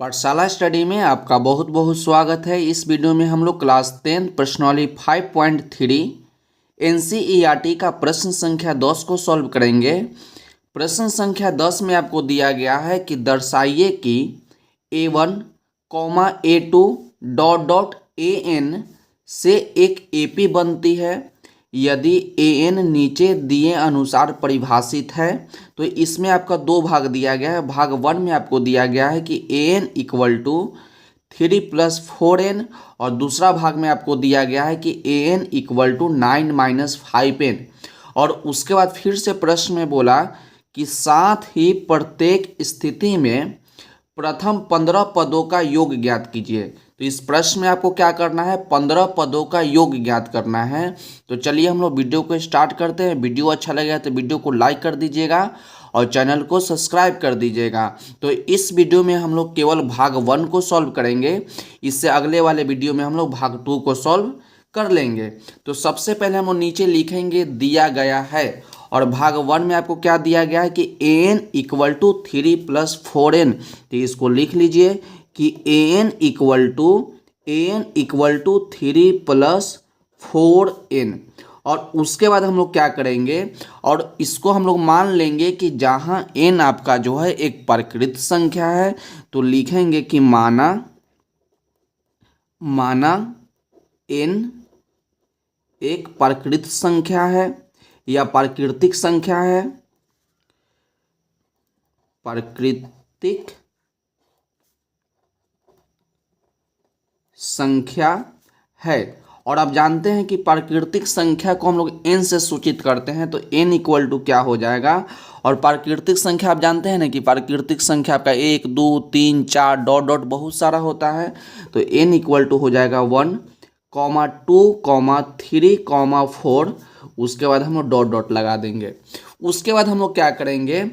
पाठशाला स्टडी में आपका बहुत बहुत स्वागत है। इस वीडियो में हम लोग क्लास 10 प्रश्नावली 5.3 एनसीईआरटी का प्रश्न संख्या 10 को सॉल्व करेंगे। प्रश्न संख्या 10 में आपको दिया गया है कि दर्शाइए कि A1, A2 dot dot AN से एक AP बनती है। यदि AN नीचे दिए अनुसार परिभाषित है तो इसमें आपका दो भाग दिया गया है। भाग 1 में आपको दिया गया है कि AN इक्वल टू 3 + 4n और दूसरा भाग में आपको दिया गया है कि AN इक्वल टू 9 - 5n। और उसके बाद फिर से प्रश्न में बोला कि साथ ही प्रत्येक स्थिति में प्रथम 15 पदों का योग ज्ञात कीजिए। तो इस प्रश्न में आपको क्या करना है, 15 पदों का योग ज्ञात करना है। तो चलिए हम लोग वीडियो को स्टार्ट करते हैं। वीडियो अच्छा लगेगा तो वीडियो को लाइक कर दीजिएगा और चैनल को सब्सक्राइब कर दीजिएगा। तो इस वीडियो में हम लोग केवल भाग 1 को सॉल्व करेंगे। इससे अगले वाले वीडियो में हम लोग भाग 2 को सॉल्व कर लेंगे। तो सबसे पहले हम लोग नीचे लिखेंगे दिया गया है, और भाग 1 में आपको क्या दिया गया है कि AN इक्वल टू 3 + 4n। तो इसको लिख लीजिए कि AN इक्वल टू 3 + 4n। और उसके बाद हम लोग क्या करेंगे, और इसको हम लोग मान लेंगे कि जहाँ n आपका जो है एक प्रकृत संख्या है तो लिखेंगे कि माना n एक प्रकृत संख्या है या प्राकृतिक संख्या है, प्राकृतिक संख्या है। और आप जानते हैं कि प्राकृतिक संख्या को हम लोग n से सूचित करते हैं, तो n इक्वल टू क्या हो जाएगा। और प्राकृतिक संख्या आप जानते हैं ना कि प्राकृतिक संख्या आपका 1, 2, 3, 4 डॉट डॉट बहुत सारा होता है। तो n इक्वल टू हो जाएगा 1, 2, 3, 4। उसके बाद हम लोग डॉट डॉट लगा देंगे। उसके बाद हम लोग क्या करेंगे,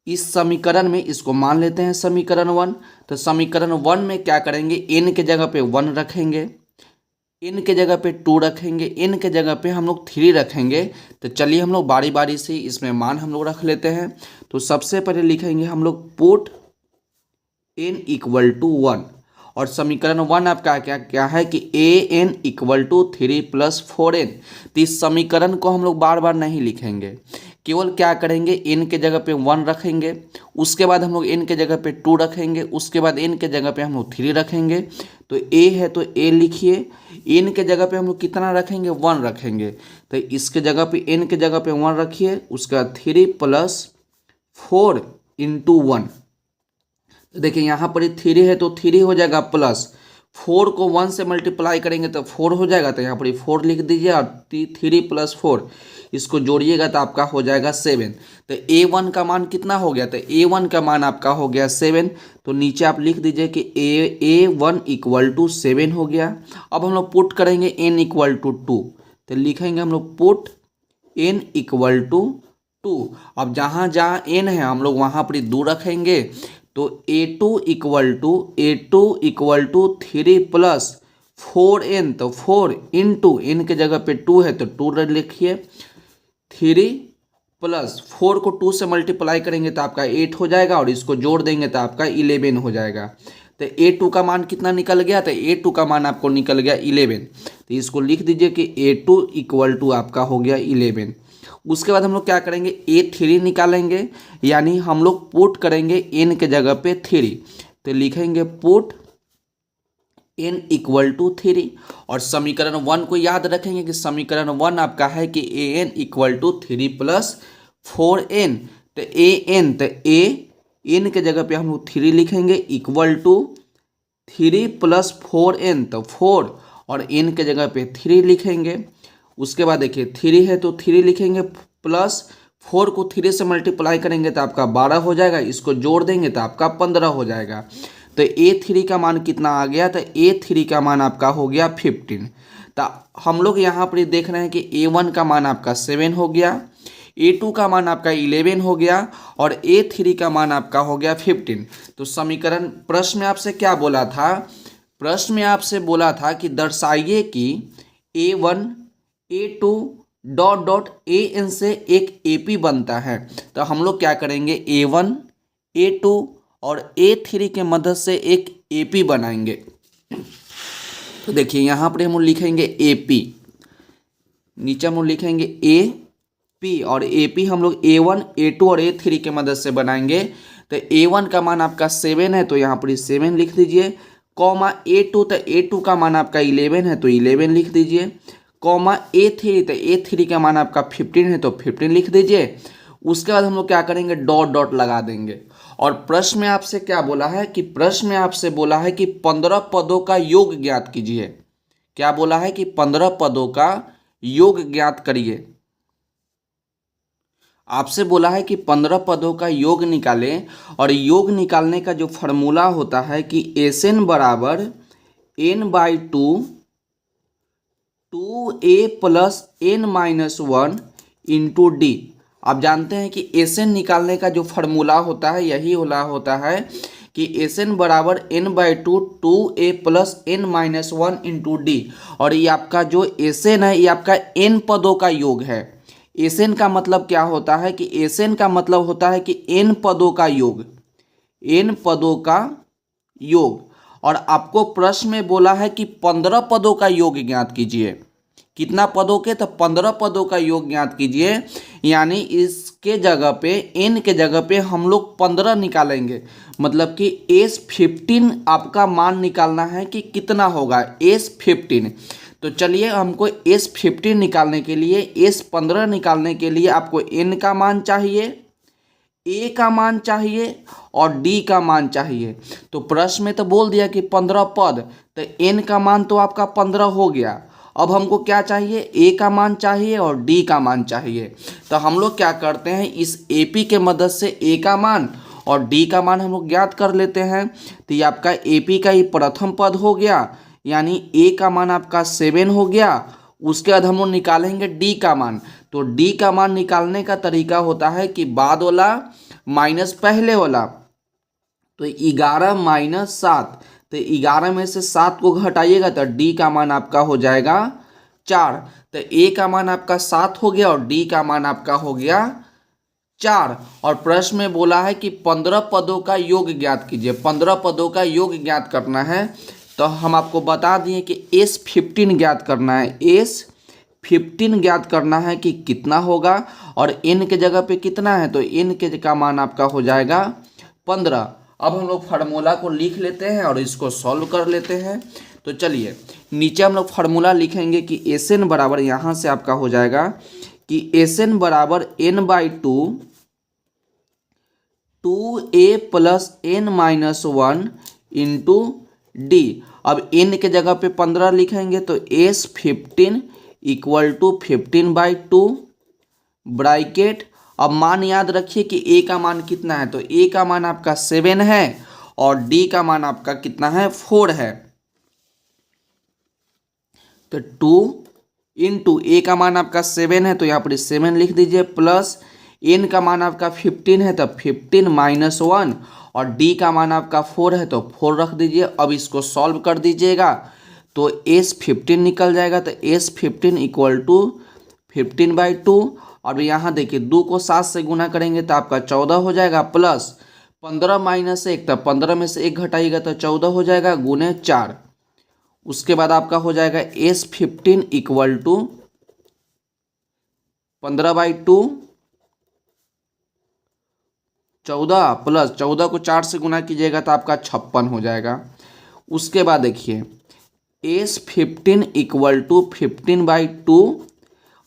इस समीकरण में इसको मान लेते हैं समीकरण 1। तो समीकरण 1 में क्या करेंगे, n के जगह पे 1 रखेंगे, n के जगह पे 2 रखेंगे, n के जगह पे हम लोग 3 रखेंगे। तो चलिए हम लोग बारी बारी से इसमें मान हम लोग रख लेते हैं। तो सबसे पहले लिखेंगे हम लोग पुट n इक्वल टू 1, और समीकरण 1 आपका क्या है कि AN इक्वल टू 3 + 4n। तो इस समीकरण को हम लोग बार बार नहीं लिखेंगे, केवल क्या करेंगे n के जगह पे 1 रखेंगे, उसके बाद हम लोग n के जगह पे 2 रखेंगे, उसके बाद n के जगह पे हम लोग 3 रखेंगे। तो a है तो a लिखिए, n के जगह पे हम लोग कितना रखेंगे, 1 रखेंगे। तो इसके जगह पे n के जगह पे 1 रखिए, उसके बाद 3 + 4 × 1। तो देखिए यहाँ पर 3 है तो 3 हो जाएगा, प्लस 4 को 1 से मल्टीप्लाई करेंगे तो 4 हो जाएगा। तो यहाँ पर 4 लिख दीजिए, और 3 + 4 इसको जोड़िएगा तो आपका हो जाएगा 7। तो A1 का मान कितना हो गया, तो A1 का मान आपका हो गया 7। तो नीचे आप लिख दीजिए कि A1 इक्वल टू 7 हो गया। अब हम लोग पुट करेंगे n इक्वल टू 2। तो लिखेंगे हम लोग पुट n इक्वल टू 2। अब जहाँ जहाँ n है हम लोग वहाँ पर 2 रखेंगे। तो A2 इक्वल टू 3 + 4n। तो 4 × n के जगह पे 2 है तो 2 लिखिए, 3 + 4 को 2 से मल्टीप्लाई करेंगे तो आपका 8 हो जाएगा, और इसको जोड़ देंगे तो आपका 11 हो जाएगा। तो A2 का मान कितना निकल गया, तो A2 का मान आपको निकल गया 11। तो इसको लिख दीजिए कि A2 इक्वल टू आपका हो गया 11। उसके बाद हम लोग क्या करेंगे, A3 निकालेंगे, यानी हम लोग पुट करेंगे n के जगह पे 3। तो लिखेंगे पुट n इक्वल टू 3, और समीकरण 1 को याद रखेंगे कि समीकरण 1 आपका है कि AN इक्वल टू 3 + 4n। तो n के जगह पे हम लोग 3 लिखेंगे, इक्वल टू 3 + 4n। तो 4 और n के जगह पे 3 लिखेंगे। उसके बाद देखिए 3 है तो 3 लिखेंगे, प्लस 4 को 3 से मल्टीप्लाई करेंगे तो आपका 12 हो जाएगा, इसको जोड़ देंगे तो आपका 15 हो जाएगा। तो A3 का मान कितना आ गया, तो A3 का मान आपका हो गया 15। तो हम लोग यहाँ पर देख रहे हैं कि A1 का मान आपका 7 हो गया, A2 का मान आपका 11 हो गया, और A3 का मान आपका हो गया 15। तो समीकरण प्रश्न में आपसे क्या बोला था, प्रश्न में आपसे बोला था कि दर्शाइए कि A1 A2 dot dot AN से एक AP बनता है। तो हम लोग क्या करेंगे, A1 A2 और A3 के मदद से एक AP बनाएंगे। तो देखिए यहाँ पर हम लिखेंगे AP, नीचे हम लोग लिखेंगे AP, और AP हम लोग A1, A2 और A3 के मदद से बनाएंगे। तो A1 का मान आपका 7 है, तो यहाँ पर 7 लिख दीजिए, कॉमा A2, तो A2 का मान आपका 11 है, तो 11 लिख दीजिए, कॉमा A3, तो A3 का मान आपका 15 है, तो 15 लिख दीजिए। उसके बाद हम लोग क्या करेंगे, डॉट डॉट लगा देंगे। और प्रश्न में आपसे क्या बोला है कि प्रश्न में आपसे बोला है कि 15 पदों का योग ज्ञात कीजिए। क्या बोला है कि 15 पदों का योग ज्ञात करिए। आपसे बोला है कि 15 पदों का योग निकालें, और योग निकालने का जो फॉर्मूला होता है कि SN बराबर n/2 2a plus n-1 into D. आप जानते हैं कि SN निकालने का जो फॉर्मूला होता है यही होता है कि SN बराबर n/2 2a plus n-1 into D. और ये आपका जो SN है ये आपका n पदों का योग है। SN का मतलब क्या होता है कि SN का मतलब होता है कि n पदों का योग, n पदों का योग। और आपको प्रश्न में बोला है कि 15 पदों का योग ज्ञात कीजिए। कितना पदों के, तो 15 पदों का योग ज्ञात कीजिए। यानी इसके जगह पे n के जगह पे हम लोग 15 निकालेंगे, मतलब कि S15 आपका मान निकालना है कि कितना होगा S15। तो चलिए हमको S15 निकालने के लिए, S15 निकालने के लिए आपको n का मान चाहिए, A का मान चाहिए और D का मान चाहिए। तो प्रश्न में तो बोल दिया कि 15 पद, तो n का मान तो आपका 15 हो गया। अब हमको क्या चाहिए, A का मान चाहिए और D का मान चाहिए। तो हम लोग क्या करते हैं, इस AP के मदद से A का मान और D का मान हम लोग ज्ञात कर लेते हैं। तो ये आपका AP का ही प्रथम पद हो गया, यानी A का मान आपका 7 हो गया। उसके बाद हम लोग निकालेंगे D का मान। तो D का मान निकालने का तरीका होता है कि बाद वाला माइनस पहले वाला, तो 11 माइनस 7, तो 11 में से 7 को घटाइएगा तो D का मान आपका हो जाएगा 4। तो A का मान आपका 7 हो गया और D का मान आपका हो गया 4। और प्रश्न में बोला है कि 15 पदों का योग ज्ञात कीजिए। 15 पदों का योग ज्ञात करना है, तो हम आपको बता दिए कि S15 ज्ञात करना है। S15 ज्ञात करना है कि कितना होगा, और n के जगह पे कितना है, तो n के का मान आपका हो जाएगा 15। अब हम लोग फार्मूला को लिख लेते हैं और इसको सॉल्व कर लेते हैं। तो चलिए नीचे हम लोग फार्मूला लिखेंगे कि SN बराबर, यहाँ से आपका हो जाएगा कि SN बराबर n/2 2a plus n-1 into D. अब n के जगह पे 15 लिखेंगे तो S15 इक्वल टू 15/2 ब्रैकेट। अब मान याद रखिए कि A का मान कितना है, तो A का मान आपका 7 है और D का मान आपका कितना है, 4 है। तो 2 इंटू A का मान आपका 7 है, तो यहाँ पर 7 लिख दीजिए, प्लस n का मान आपका 15 है तो 15-1, और D का मान आपका 4 है तो 4 रख दीजिए। अब इसको सॉल्व कर दीजिएगा तो S15 निकल जाएगा। तो S15 इक्वल टू 15/2, और यहाँ देखिए 2 को 7 से गुना करेंगे तो आपका 14 हो जाएगा, प्लस 15 माइनस 1, तो 15 में से 1 घटाइएगा तो 14 हो जाएगा, गुने 4। उसके बाद आपका हो जाएगा S15 इक्वल टू 15/2, 14 प्लस 14 को 4 से गुना कीजिएगा तो आपका 56 हो जाएगा। उसके बाद देखिए S15 इक्वल टू 15/2,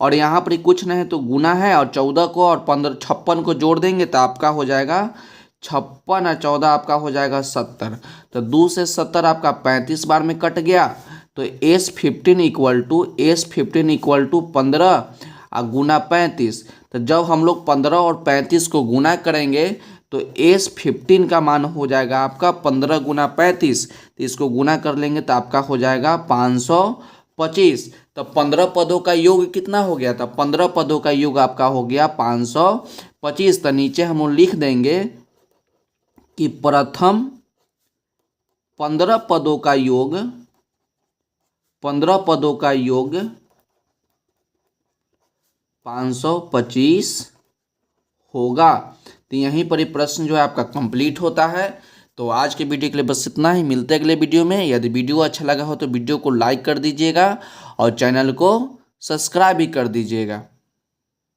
और यहाँ पर कुछ नहीं है तो गुना है, और 14 को और 56 को जोड़ देंगे तो आपका हो जाएगा 56 और 14 आपका हो जाएगा 70। तो 2 से 70 आपका 35 बार में कट गया। तो S15 इक्वल टू 15 और गुना 35। तो जब हम लोग 15 और 35 को गुना करेंगे तो S15 का मान हो जाएगा आपका 15 गुना 35, तो इसको गुना कर लेंगे तो आपका हो जाएगा 525। तो 15 पदों का योग कितना हो गया था, 15 पदों का योग आपका हो गया 525। तो नीचे हम लोग लिख देंगे कि प्रथम 15 पदों का योग 525 होगा। तो तो यहीं पर ही प्रश्न जो है आपका कंप्लीट होता है। तो आज के वीडियो के लिए बस इतना ही, मिलते हैं अगले वीडियो में। यदि वीडियो अच्छा लगा हो तो वीडियो को लाइक कर दीजिएगा और चैनल को सब्सक्राइब भी कर दीजिएगा।